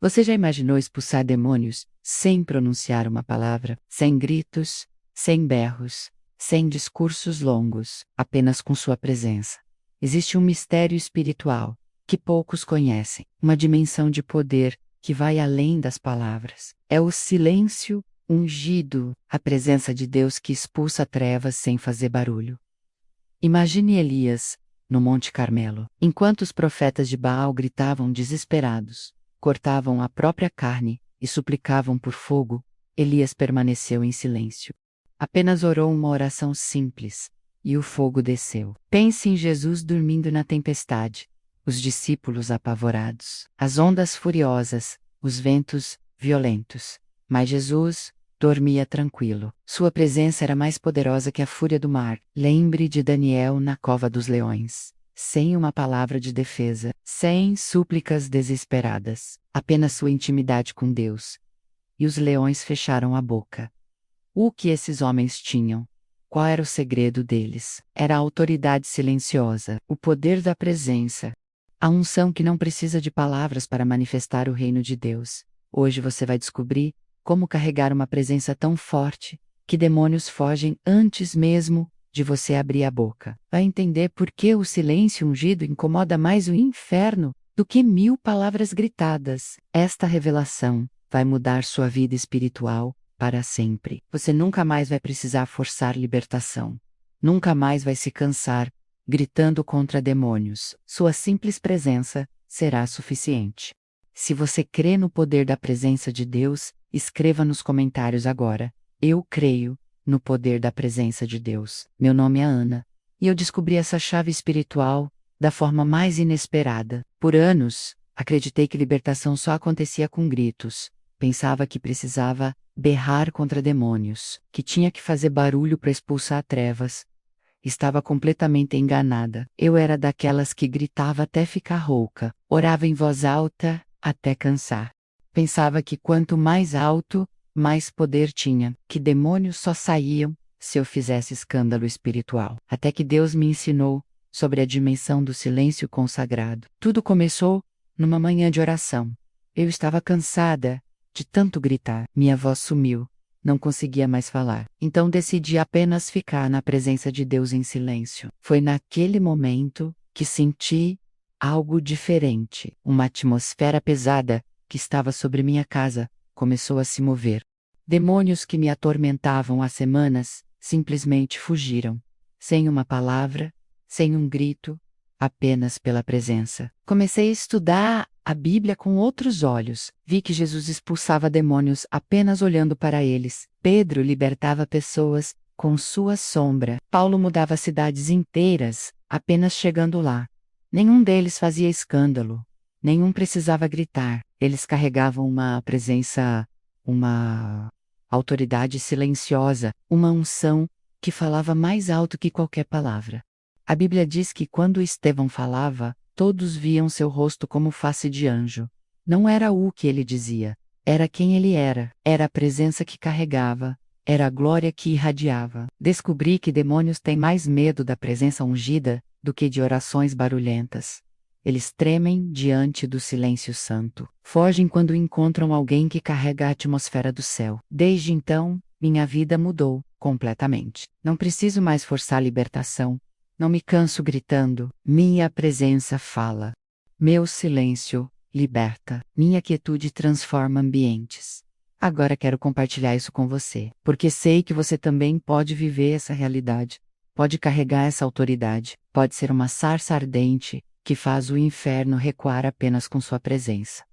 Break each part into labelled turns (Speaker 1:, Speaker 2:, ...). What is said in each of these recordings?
Speaker 1: Você já imaginou expulsar demônios sem pronunciar uma palavra, sem gritos, sem berros, sem discursos longos, apenas com sua presença? Existe um mistério espiritual que poucos conhecem, uma dimensão de poder que vai além das palavras. É o silêncio ungido, a presença de Deus que expulsa trevas sem fazer barulho. Imagine Elias, no Monte Carmelo, enquanto os profetas de Baal gritavam desesperados, cortavam a própria carne e suplicavam por fogo, Elias permaneceu em silêncio. Apenas orou uma oração simples, e o fogo desceu. Pense em Jesus dormindo na tempestade, os discípulos apavorados, as ondas furiosas, os ventos violentos. Mas Jesus dormia tranquilo. Sua presença era mais poderosa que a fúria do mar. Lembre de Daniel na cova dos leões. Sem uma palavra de defesa, sem súplicas desesperadas, apenas sua intimidade com Deus. E os leões fecharam a boca. O que esses homens tinham? Qual era o segredo deles? Era a autoridade silenciosa, o poder da presença. A unção que não precisa de palavras para manifestar o reino de Deus. Hoje você vai descobrir como carregar uma presença tão forte que demônios fogem antes mesmo de você abrir a boca. Vai entender por que o silêncio ungido incomoda mais o inferno do que 1000 palavras gritadas. Esta revelação vai mudar sua vida espiritual para sempre. Você nunca mais vai precisar forçar libertação. Nunca mais vai se cansar gritando contra demônios. Sua simples presença será suficiente. Se você crê no poder da presença de Deus, escreva nos comentários agora: eu creio no poder da presença de Deus. Meu nome é Ana, e eu descobri essa chave espiritual da forma mais inesperada. Por anos, acreditei que libertação só acontecia com gritos. Pensava que precisava berrar contra demônios, que tinha que fazer barulho para expulsar trevas. Estava completamente enganada. Eu era daquelas que gritava até ficar rouca, orava em voz alta até cansar. Pensava que quanto mais alto, mais poder tinha, que demônios só saíam se eu fizesse escândalo espiritual. Até que Deus me ensinou sobre a dimensão do silêncio consagrado. Tudo começou numa manhã de oração. Eu estava cansada de tanto gritar. Minha voz sumiu. Não conseguia mais falar. Então decidi apenas ficar na presença de Deus em silêncio. Foi naquele momento que senti algo diferente. Uma atmosfera pesada que estava sobre minha casa começou a se mover. Demônios que me atormentavam há semanas simplesmente fugiram. Sem uma palavra, sem um grito, apenas pela presença. Comecei a estudar a Bíblia com outros olhos. Vi que Jesus expulsava demônios apenas olhando para eles. Pedro libertava pessoas com sua sombra. Paulo mudava cidades inteiras apenas chegando lá. Nenhum deles fazia escândalo. Nenhum precisava gritar. Eles carregavam uma presença, uma autoridade silenciosa, uma unção que falava mais alto que qualquer palavra. A Bíblia diz que quando Estevão falava, todos viam seu rosto como face de anjo. Não era o que ele dizia, era quem ele era a presença que carregava, era a glória que irradiava. Descobri que demônios têm mais medo da presença ungida do que de orações barulhentas. Eles tremem diante do silêncio santo. Fogem quando encontram alguém que carrega a atmosfera do céu. Desde então, minha vida mudou completamente. Não preciso mais forçar a libertação. Não me canso gritando. Minha presença fala. Meu silêncio liberta. Minha quietude transforma ambientes. Agora quero compartilhar isso com você, porque sei que você também pode viver essa realidade. Pode carregar essa autoridade. Pode ser uma sarça ardente que faz o inferno recuar apenas com sua presença.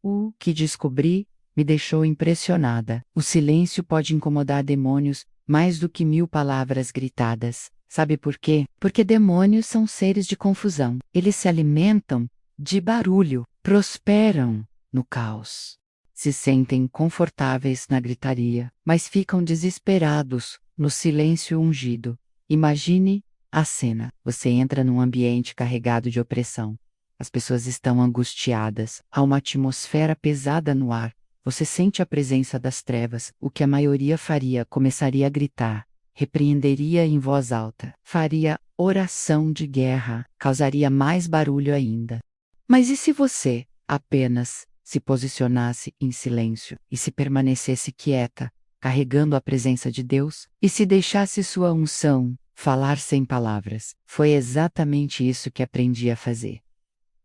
Speaker 1: O que descobri me deixou impressionada. O silêncio pode incomodar demônios mais do que 1000 palavras gritadas. Sabe por quê? Porque demônios são seres de confusão. Eles se alimentam de barulho, prosperam no caos. Se sentem confortáveis na gritaria, mas ficam desesperados no silêncio ungido. Imagine a cena. Você entra num ambiente carregado de opressão. As pessoas estão angustiadas. Há uma atmosfera pesada no ar. Você sente a presença das trevas. O que a maioria faria? Começaria a gritar. Repreenderia em voz alta. Faria oração de guerra. Causaria mais barulho ainda. Mas e se você apenas se posicionasse em silêncio e se permanecesse quieta, carregando a presença de Deus, e se deixasse sua unção falar sem palavras. Foi exatamente isso que aprendi a fazer.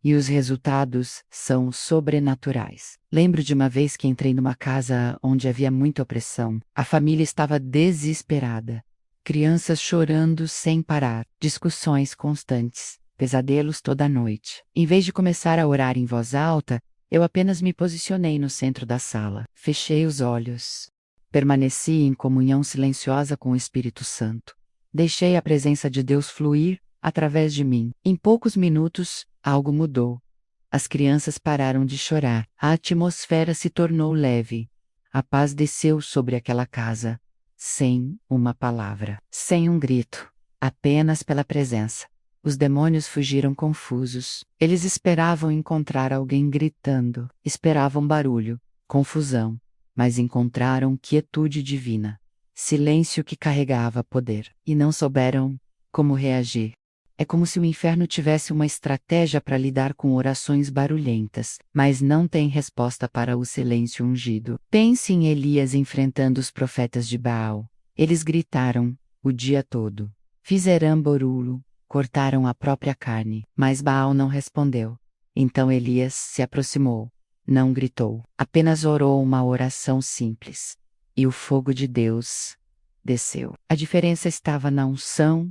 Speaker 1: E os resultados são sobrenaturais. Lembro de uma vez que entrei numa casa onde havia muita opressão. A família estava desesperada. Crianças chorando sem parar, discussões constantes, pesadelos toda noite. Em vez de começar a orar em voz alta, eu apenas me posicionei no centro da sala. Fechei os olhos. Permaneci em comunhão silenciosa com o Espírito Santo. Deixei a presença de Deus fluir através de mim. Em poucos minutos, algo mudou. As crianças pararam de chorar. A atmosfera se tornou leve. A paz desceu sobre aquela casa. Sem uma palavra. Sem um grito. Apenas pela presença. Os demônios fugiram confusos. Eles esperavam encontrar alguém gritando. Esperavam barulho, confusão. Mas encontraram quietude divina. Silêncio que carregava poder. E não souberam como reagir. É como se o inferno tivesse uma estratégia para lidar com orações barulhentas, mas não tem resposta para o silêncio ungido. Pense em Elias enfrentando os profetas de Baal. Eles gritaram o dia todo. Fizeram barulho, cortaram a própria carne, mas Baal não respondeu. Então Elias se aproximou. Não gritou, apenas orou uma oração simples. E o fogo de Deus desceu. A diferença estava na unção,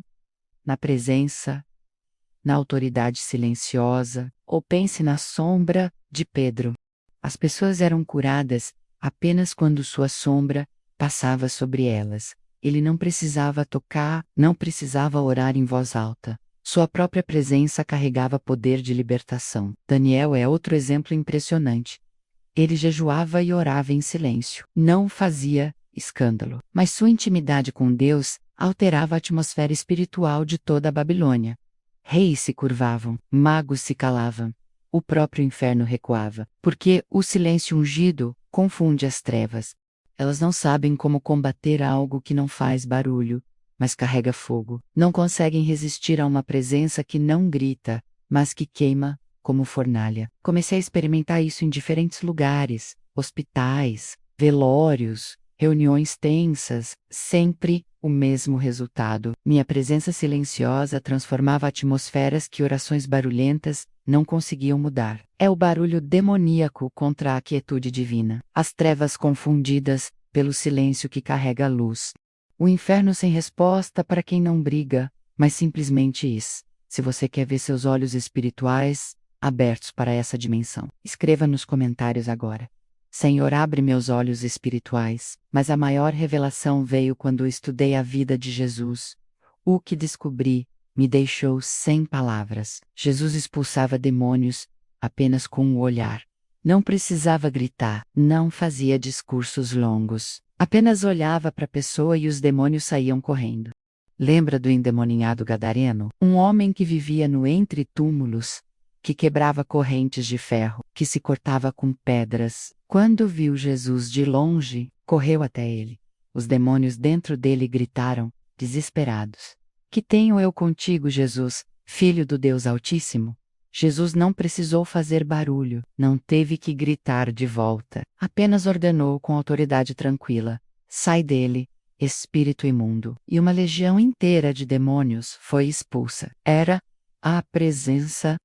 Speaker 1: na presença, na autoridade silenciosa, ou pense na sombra de Pedro. As pessoas eram curadas apenas quando sua sombra passava sobre elas. Ele não precisava tocar, não precisava orar em voz alta. Sua própria presença carregava poder de libertação. Daniel é outro exemplo impressionante. Ele jejuava e orava em silêncio. Não fazia escândalo. Mas sua intimidade com Deus alterava a atmosfera espiritual de toda a Babilônia. Reis se curvavam, magos se calavam. O próprio inferno recuava, porque o silêncio ungido confunde as trevas. Elas não sabem como combater algo que não faz barulho, mas carrega fogo. Não conseguem resistir a uma presença que não grita, mas que queima como fornalha. Comecei a experimentar isso em diferentes lugares, hospitais, velórios, reuniões tensas, sempre o mesmo resultado. Minha presença silenciosa transformava atmosferas que orações barulhentas não conseguiam mudar. É o barulho demoníaco contra a quietude divina. As trevas confundidas pelo silêncio que carrega a luz. O inferno sem resposta para quem não briga, mas simplesmente isso. Se você quer ver seus olhos espirituais abertos para essa dimensão, escreva nos comentários agora. Senhor, abre meus olhos espirituais, mas a maior revelação veio quando estudei a vida de Jesus. O que descobri me deixou sem palavras. Jesus expulsava demônios apenas com o olhar. Não precisava gritar, não fazia discursos longos. Apenas olhava para a pessoa e os demônios saíam correndo. Lembra do endemoninhado gadareno? Um homem que vivia no entre túmulos, que quebrava correntes de ferro, que se cortava com pedras. Quando viu Jesus de longe, correu até ele. Os demônios dentro dele gritaram, desesperados: Que tenho eu contigo, Jesus, Filho do Deus Altíssimo? Jesus não precisou fazer barulho, não teve que gritar de volta. Apenas ordenou com autoridade tranquila: Sai dele, espírito imundo. E uma legião inteira de demônios foi expulsa. Era a presença,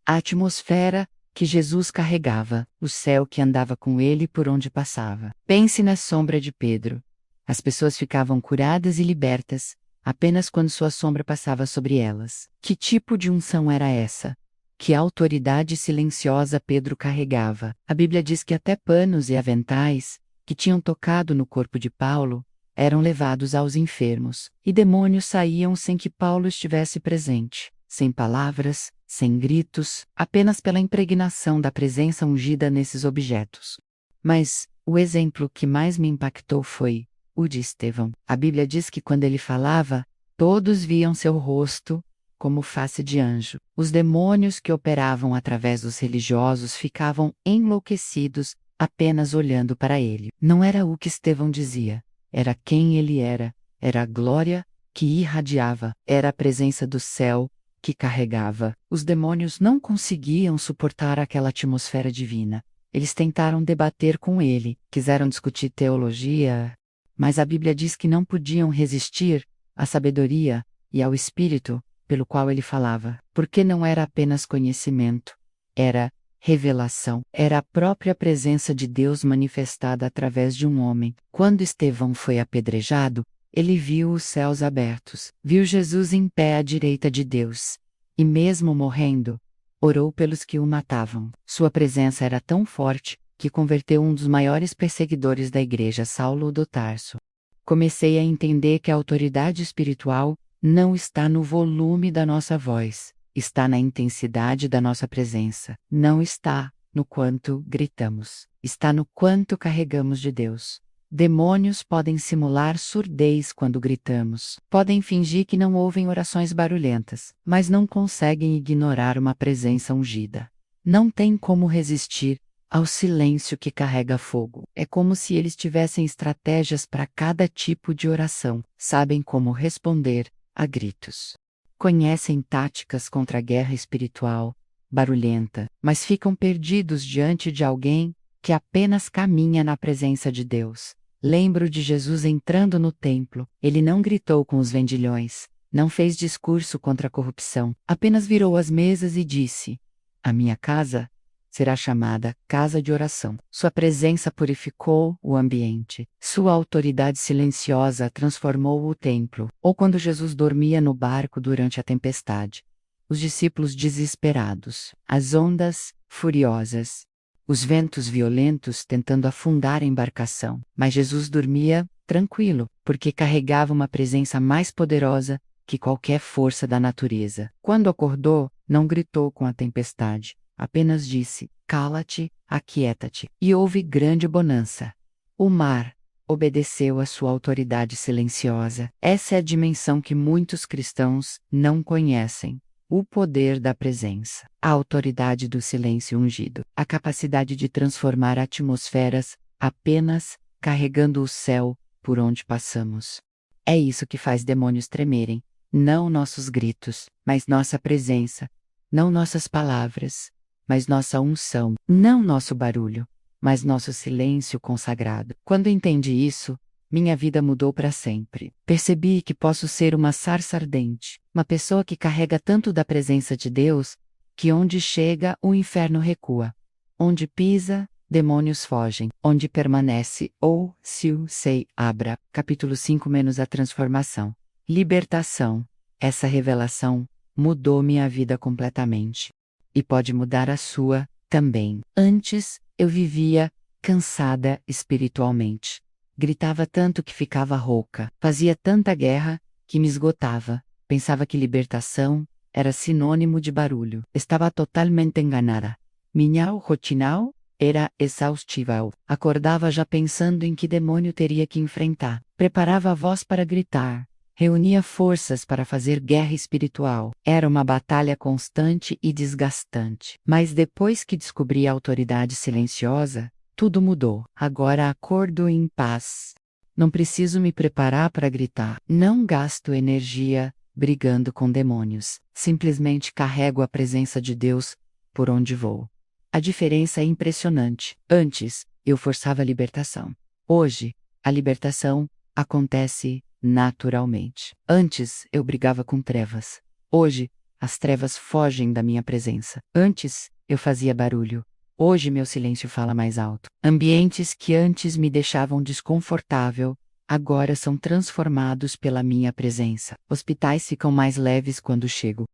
Speaker 1: a atmosfera que Jesus carregava, o céu que andava com ele por onde passava. Pense na sombra de Pedro. As pessoas ficavam curadas e libertas apenas quando sua sombra passava sobre elas. Que tipo de unção era essa? Que autoridade silenciosa Pedro carregava. A Bíblia diz que até panos e aventais, que tinham tocado no corpo de Paulo, eram levados aos enfermos, e demônios saíam sem que Paulo estivesse presente, sem palavras, sem gritos, apenas pela impregnação da presença ungida nesses objetos. Mas o exemplo que mais me impactou foi o de Estevão. A Bíblia diz que quando ele falava, todos viam seu rosto como face de anjo. Os demônios que operavam através dos religiosos ficavam enlouquecidos apenas olhando para ele. Não era o que Estevão dizia, era quem ele era a glória que irradiava, era a presença do céu que carregava. Os demônios não conseguiam suportar aquela atmosfera divina. Eles tentaram debater com ele, quiseram discutir teologia, mas a Bíblia diz que não podiam resistir à sabedoria e ao espírito pelo qual ele falava, porque não era apenas conhecimento, era revelação, era a própria presença de Deus manifestada através de um homem. Quando Estevão foi apedrejado, ele viu os céus abertos, viu Jesus em pé à direita de Deus, e mesmo morrendo, orou pelos que o matavam. Sua presença era tão forte que converteu um dos maiores perseguidores da igreja, Saulo do Tarso. Comecei a entender que a autoridade espiritual não está no volume da nossa voz, está na intensidade da nossa presença. Não está no quanto gritamos, está no quanto carregamos de Deus. Demônios podem simular surdez quando gritamos, podem fingir que não ouvem orações barulhentas, mas não conseguem ignorar uma presença ungida. Não tem como resistir ao silêncio que carrega fogo. É como se eles tivessem estratégias para cada tipo de oração, sabem como responder a gritos. Conhecem táticas contra a guerra espiritual, barulhenta, mas ficam perdidos diante de alguém que apenas caminha na presença de Deus. Lembro de Jesus entrando no templo. Ele não gritou com os vendilhões, não fez discurso contra a corrupção, apenas virou as mesas e disse: "A minha casa será chamada casa de oração." Sua presença purificou o ambiente. Sua autoridade silenciosa transformou o templo. Ou quando Jesus dormia no barco durante a tempestade. Os discípulos desesperados, as ondas furiosas, os ventos violentos tentando afundar a embarcação. Mas Jesus dormia tranquilo, porque carregava uma presença mais poderosa que qualquer força da natureza. Quando acordou, não gritou com a tempestade, apenas disse: "Cala-te, aquieta-te." E houve grande bonança. O mar obedeceu à sua autoridade silenciosa. Essa é a dimensão que muitos cristãos não conhecem. O poder da presença, a autoridade do silêncio ungido, a capacidade de transformar atmosferas apenas carregando o céu por onde passamos. É isso que faz demônios tremerem. Não nossos gritos, mas nossa presença. Não nossas palavras, mas nossa unção. Não nosso barulho, mas nosso silêncio consagrado. Quando entendi isso, minha vida mudou para sempre. Percebi que posso ser uma sarça ardente, uma pessoa que carrega tanto da presença de Deus, que onde chega, o inferno recua. Onde pisa, demônios fogem. Onde permanece, ou se o sei, abra. Capítulo 5 menos a transformação. Libertação. Essa revelação mudou minha vida completamente. E pode mudar a sua também. Antes, eu vivia cansada espiritualmente. Gritava tanto que ficava rouca. Fazia tanta guerra que me esgotava. Pensava que libertação era sinônimo de barulho. Estava totalmente enganada. Minha rotina era exaustiva. Acordava já pensando em que demônio teria que enfrentar. Preparava a voz para gritar. Reunia forças para fazer guerra espiritual. Era uma batalha constante e desgastante. Mas depois que descobri a autoridade silenciosa, tudo mudou. Agora acordo em paz. Não preciso me preparar para gritar. Não gasto energia brigando com demônios. Simplesmente carrego a presença de Deus por onde vou. A diferença é impressionante. Antes, eu forçava a libertação. Hoje, a libertação acontece naturalmente. Antes, eu brigava com trevas. Hoje, as trevas fogem da minha presença. Antes, eu fazia barulho. Hoje meu silêncio fala mais alto. Ambientes que antes me deixavam desconfortável, agora são transformados pela minha presença. Hospitais ficam mais leves quando chego.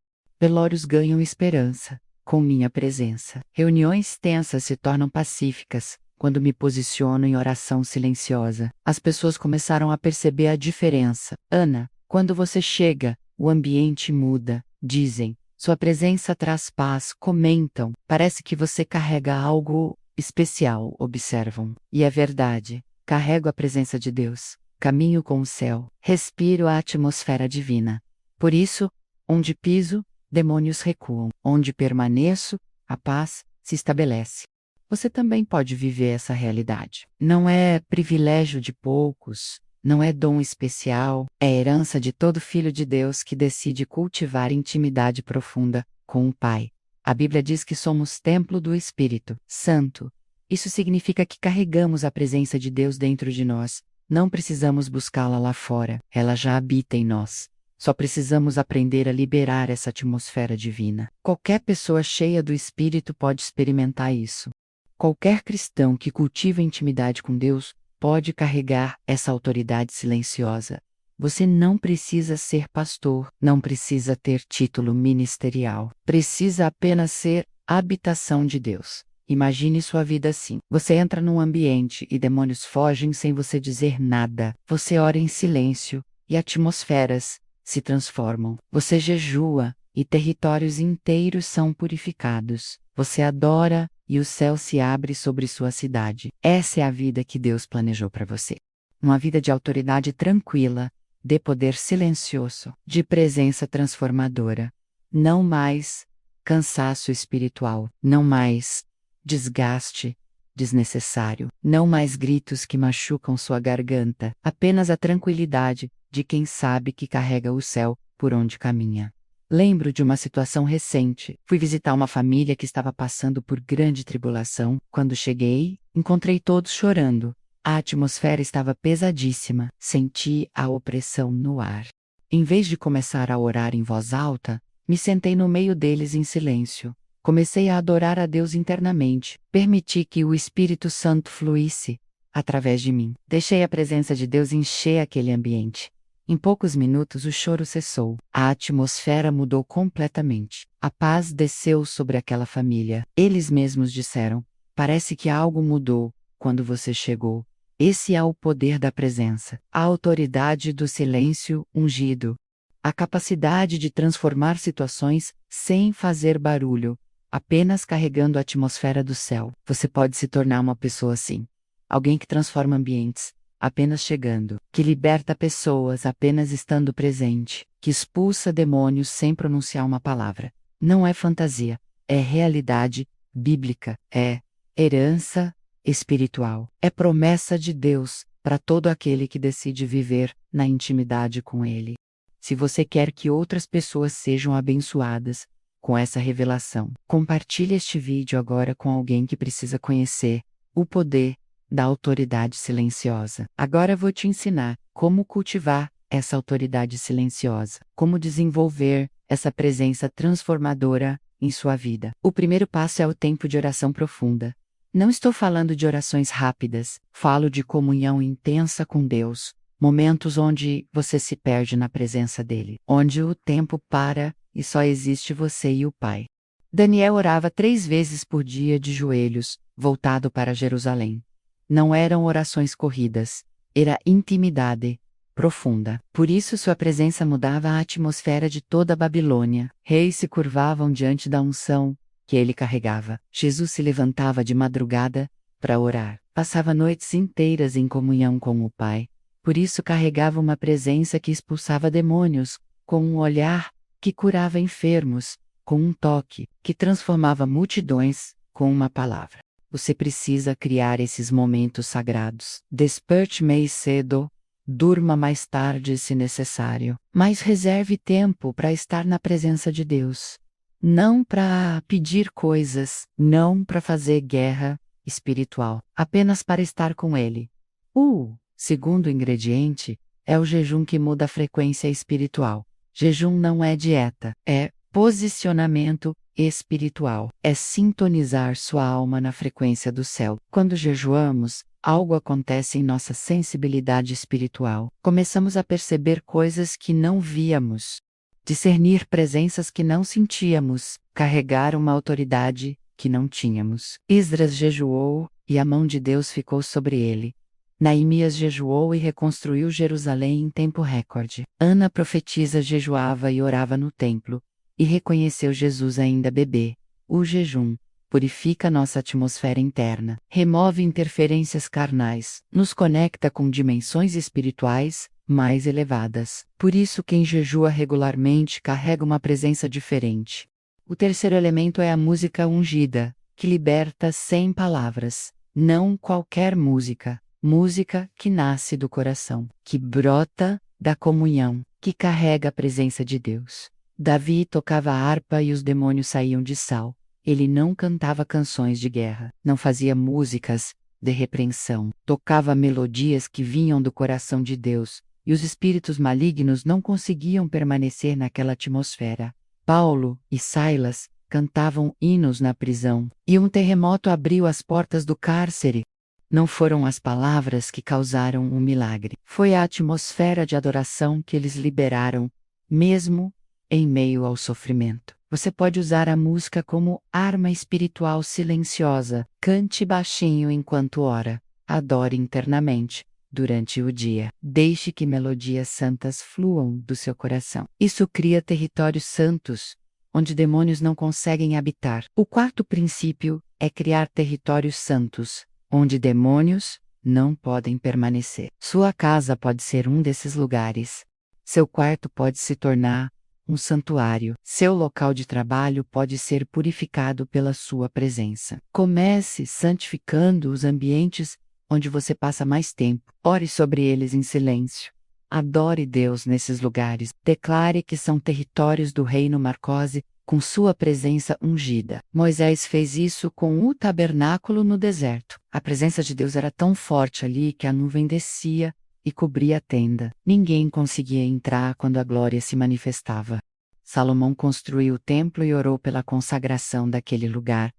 Speaker 1: Velórios ganham esperança com minha presença. Reuniões tensas se tornam pacíficas quando me posiciono em oração silenciosa. As pessoas começaram a perceber a diferença. Ana, quando você chega, o ambiente muda, dizem. Sua presença traz paz, comentam. Parece que você carrega algo especial, observam. E é verdade. Carrego a presença de Deus. Caminho com o céu. Respiro a atmosfera divina. Por isso, onde piso, demônios recuam. Onde permaneço, a paz se estabelece. Você também pode viver essa realidade. Não é privilégio de poucos. Não é dom especial, é herança de todo filho de Deus que decide cultivar intimidade profunda com o Pai. A Bíblia diz que somos templo do Espírito Santo Isso significa que carregamos a presença de Deus dentro de nós. Não precisamos buscá-la lá fora, ela já habita em nós. Só precisamos aprender a liberar essa atmosfera divina. Qualquer pessoa cheia do Espírito pode experimentar isso. Qualquer cristão que cultiva intimidade com Deus pode carregar essa autoridade silenciosa. Você não precisa ser pastor, não precisa ter título ministerial. Precisa apenas ser a habitação de Deus. Imagine sua vida assim. Você entra num ambiente e demônios fogem sem você dizer nada. Você ora em silêncio e atmosferas se transformam. Você jejua e territórios inteiros são purificados. Você adora e o céu se abre sobre sua cidade. Essa é a vida que Deus planejou para você. Uma vida de autoridade tranquila, de poder silencioso, de presença transformadora. Não mais cansaço espiritual, não mais desgaste desnecessário, não mais gritos que machucam sua garganta, apenas a tranquilidade de quem sabe que carrega o céu por onde caminha. Lembro de uma situação recente. Fui visitar uma família que estava passando por grande tribulação. Quando cheguei, encontrei todos chorando. A atmosfera estava pesadíssima. Senti a opressão no ar. Em vez de começar a orar em voz alta, me sentei no meio deles em silêncio. Comecei a adorar a Deus internamente. Permiti que o Espírito Santo fluísse através de mim. Deixei a presença de Deus encher aquele ambiente. Em poucos minutos o choro cessou. A atmosfera mudou completamente. A paz desceu sobre aquela família. Eles mesmos disseram: "Parece que algo mudou quando você chegou." Esse é o poder da presença, a autoridade do silêncio ungido, a capacidade de transformar situações sem fazer barulho, apenas carregando a atmosfera do céu. Você pode se tornar uma pessoa assim. Alguém que transforma ambientes, apenas chegando, que liberta pessoas apenas estando presente, que expulsa demônios sem pronunciar uma palavra. Não é fantasia, é realidade bíblica, é herança espiritual, é promessa de Deus para todo aquele que decide viver na intimidade com Ele. Se você quer que outras pessoas sejam abençoadas com essa revelação, compartilhe este vídeo agora com alguém que precisa conhecer o poder da autoridade silenciosa. Agora vou te ensinar como cultivar essa autoridade silenciosa, como desenvolver essa presença transformadora em sua vida. O primeiro passo é o tempo de oração profunda. Não estou falando de orações rápidas, falo de comunhão intensa com Deus, momentos onde você se perde na presença dele, onde o tempo para e só existe você e o Pai. Daniel orava 3 vezes por dia de joelhos, voltado para Jerusalém. Não eram orações corridas, era intimidade profunda. Por isso sua presença mudava a atmosfera de toda a Babilônia. Reis se curvavam diante da unção que ele carregava. Jesus se levantava de madrugada para orar. Passava noites inteiras em comunhão com o Pai. Por isso carregava uma presença que expulsava demônios, com um olhar que curava enfermos, com um toque que transformava multidões, com uma palavra. Você precisa criar esses momentos sagrados. Desperte mais cedo, durma mais tarde se necessário, mas reserve tempo para estar na presença de Deus. Não para pedir coisas, não para fazer guerra espiritual, apenas para estar com Ele. O segundo ingrediente é o jejum que muda a frequência espiritual. Jejum não é dieta, é posicionamento espiritual. É sintonizar sua alma na frequência do céu. Quando jejuamos, algo acontece em nossa sensibilidade espiritual. Começamos a perceber coisas que não víamos, discernir presenças que não sentíamos, carregar uma autoridade que não tínhamos. Esdras jejuou, e a mão de Deus ficou sobre ele. Naemias jejuou e reconstruiu Jerusalém em tempo recorde. Ana profetisa jejuava e orava no templo, e reconheceu Jesus ainda bebê. O jejum purifica nossa atmosfera interna, remove interferências carnais, nos conecta com dimensões espirituais mais elevadas. Por isso quem jejua regularmente carrega uma presença diferente. O terceiro elemento é a música ungida, que liberta sem palavras. Não qualquer música. Música que nasce do coração, que brota da comunhão, que carrega a presença de Deus. Davi tocava a harpa e os demônios saíam de Saul. Ele não cantava canções de guerra, não fazia músicas de repreensão, tocava melodias que vinham do coração de Deus, e os espíritos malignos não conseguiam permanecer naquela atmosfera. Paulo e Silas cantavam hinos na prisão, e um terremoto abriu as portas do cárcere. Não foram as palavras que causaram o milagre, foi a atmosfera de adoração que eles liberaram, mesmo em meio ao sofrimento. Você pode usar a música como arma espiritual silenciosa. Cante baixinho enquanto ora. Adore internamente durante o dia. Deixe que melodias santas fluam do seu coração. Isso cria territórios santos, onde demônios não conseguem habitar. O quarto princípio é criar territórios santos, onde demônios não podem permanecer. Sua casa pode ser um desses lugares. Seu quarto pode se tornar um santuário. Seu local de trabalho pode ser purificado pela sua presença. Comece santificando os ambientes onde você passa mais tempo. Ore sobre eles em silêncio. Adore Deus nesses lugares. Declare que são territórios do reino Marcose com sua presença ungida. Moisés fez isso com o tabernáculo no deserto. A presença de Deus era tão forte ali que a nuvem descia e cobria a tenda. Ninguém conseguia entrar quando a glória se manifestava. Salomão construiu o templo e orou pela consagração daquele lugar.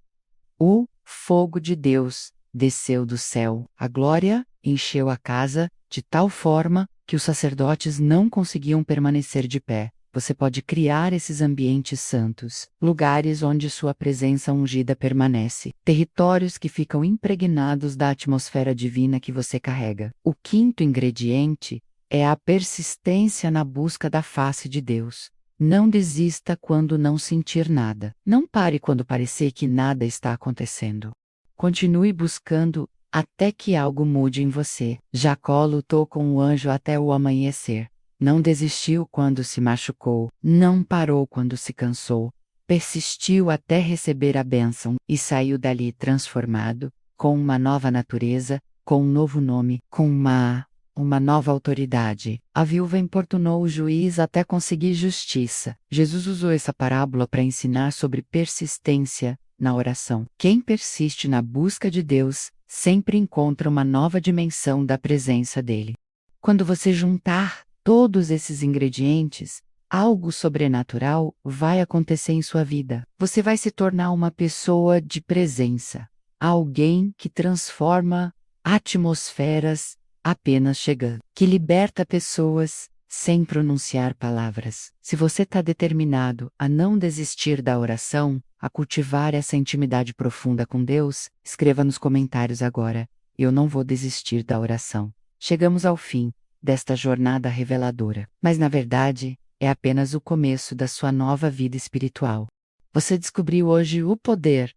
Speaker 1: O fogo de Deus desceu do céu. A glória encheu a casa de tal forma que os sacerdotes não conseguiam permanecer de pé. Você pode criar esses ambientes santos, lugares onde sua presença ungida permanece, territórios que ficam impregnados da atmosfera divina que você carrega. O quinto ingrediente é a persistência na busca da face de Deus. Não desista quando não sentir nada. Não pare quando parecer que nada está acontecendo. Continue buscando até que algo mude em você. Jacó lutou com o anjo até o amanhecer. Não desistiu quando se machucou, não parou quando se cansou, persistiu até receber a bênção e saiu dali transformado, com uma nova natureza, com um novo nome, com uma nova autoridade. A viúva importunou o juiz até conseguir justiça. Jesus usou essa parábola para ensinar sobre persistência na oração. Quem persiste na busca de Deus sempre encontra uma nova dimensão da presença dele. Quando você juntar todos esses ingredientes, algo sobrenatural vai acontecer em sua vida. Você vai se tornar uma pessoa de presença, alguém que transforma atmosferas apenas chegando, que liberta pessoas sem pronunciar palavras. Se você está determinado a não desistir da oração, a cultivar essa intimidade profunda com Deus, escreva nos comentários agora: eu não vou desistir da oração. Chegamos ao fim desta jornada reveladora, mas na verdade, é apenas o começo da sua nova vida espiritual. Você descobriu hoje o poder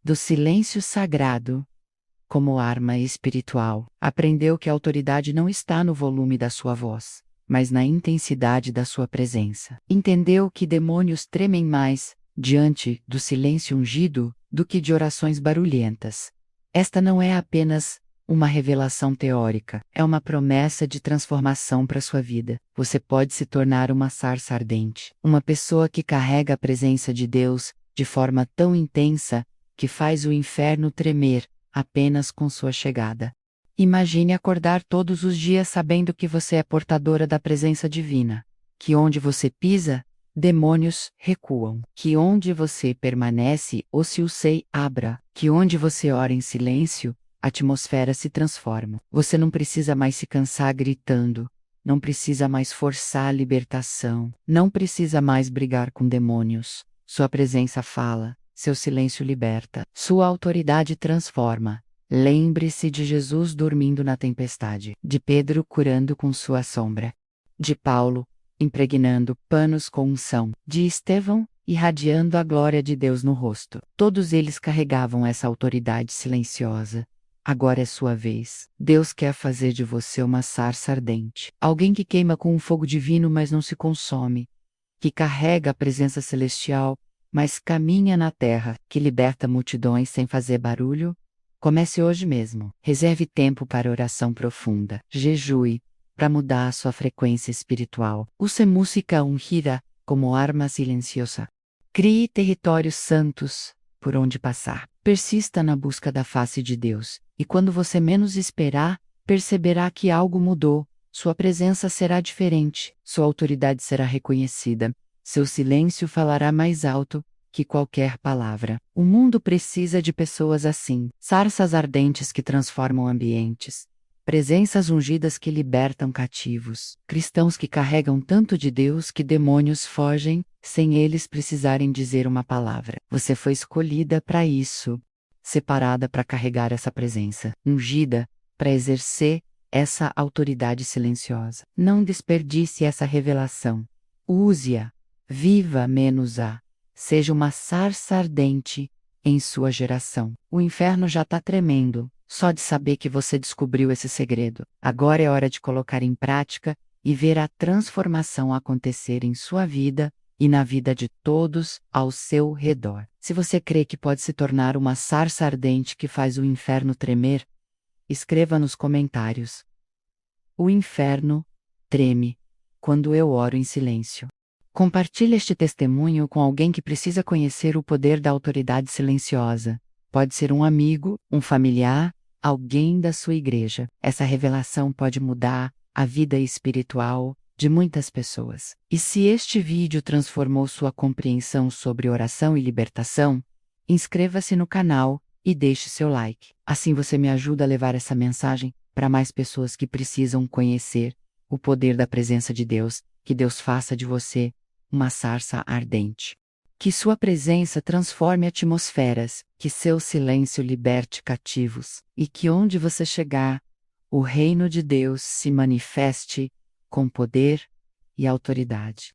Speaker 1: do silêncio sagrado como arma espiritual. Aprendeu que a autoridade não está no volume da sua voz, mas na intensidade da sua presença. Entendeu que demônios tremem mais diante do silêncio ungido do que de orações barulhentas. Esta não é apenas uma revelação teórica, é uma promessa de transformação para sua vida. Você pode se tornar uma sarça ardente, uma pessoa que carrega a presença de Deus de forma tão intensa que faz o inferno tremer apenas com sua chegada. Imagine acordar todos os dias sabendo que você é portadora da presença divina, que onde você pisa, demônios recuam, que onde você permanece, o sei abra, que onde você ora em silêncio, a atmosfera se transforma. Você não precisa mais se cansar gritando, não precisa mais forçar a libertação, não precisa mais brigar com demônios. Sua presença fala, seu silêncio liberta, sua autoridade transforma. Lembre-se de Jesus dormindo na tempestade, de Pedro curando com sua sombra, de Paulo impregnando panos com unção, de Estevão irradiando a glória de Deus no rosto. Todos eles carregavam essa autoridade silenciosa. Agora é sua vez. Deus quer fazer de você uma sarça ardente, alguém que queima com um fogo divino, mas não se consome, que carrega a presença celestial, mas caminha na terra, que liberta multidões sem fazer barulho. Comece hoje mesmo. Reserve tempo para oração profunda. Jejue para mudar a sua frequência espiritual. Use música ungida como arma silenciosa. Crie territórios santos por onde passar. Persista na busca da face de Deus, e quando você menos esperar, perceberá que algo mudou, sua presença será diferente, sua autoridade será reconhecida, seu silêncio falará mais alto que qualquer palavra. O mundo precisa de pessoas assim, sarças ardentes que transformam ambientes, presenças ungidas que libertam cativos, cristãos que carregam tanto de Deus que demônios fogem, sem eles precisarem dizer uma palavra. Você foi escolhida para isso, separada para carregar essa presença, ungida para exercer essa autoridade silenciosa. Não desperdice essa revelação. Use-a, viva menos-a. Seja uma sarça ardente em sua geração. O inferno já está tremendo, só de saber que você descobriu esse segredo. Agora é hora de colocar em prática e ver a transformação acontecer em sua vida e na vida de todos ao seu redor. Se você crê que pode se tornar uma sarça ardente que faz o inferno tremer, escreva nos comentários. O inferno treme quando eu oro em silêncio. Compartilhe este testemunho com alguém que precisa conhecer o poder da autoridade silenciosa. Pode ser um amigo, um familiar, alguém da sua igreja. Essa revelação pode mudar a vida espiritual de muitas pessoas. E se este vídeo transformou sua compreensão sobre oração e libertação, inscreva-se no canal e deixe seu like. Assim você me ajuda a levar essa mensagem para mais pessoas que precisam conhecer o poder da presença de Deus. Que Deus faça de você uma sarça ardente. Que sua presença transforme atmosferas, que seu silêncio liberte cativos, e que onde você chegar, o reino de Deus se manifeste com poder e autoridade.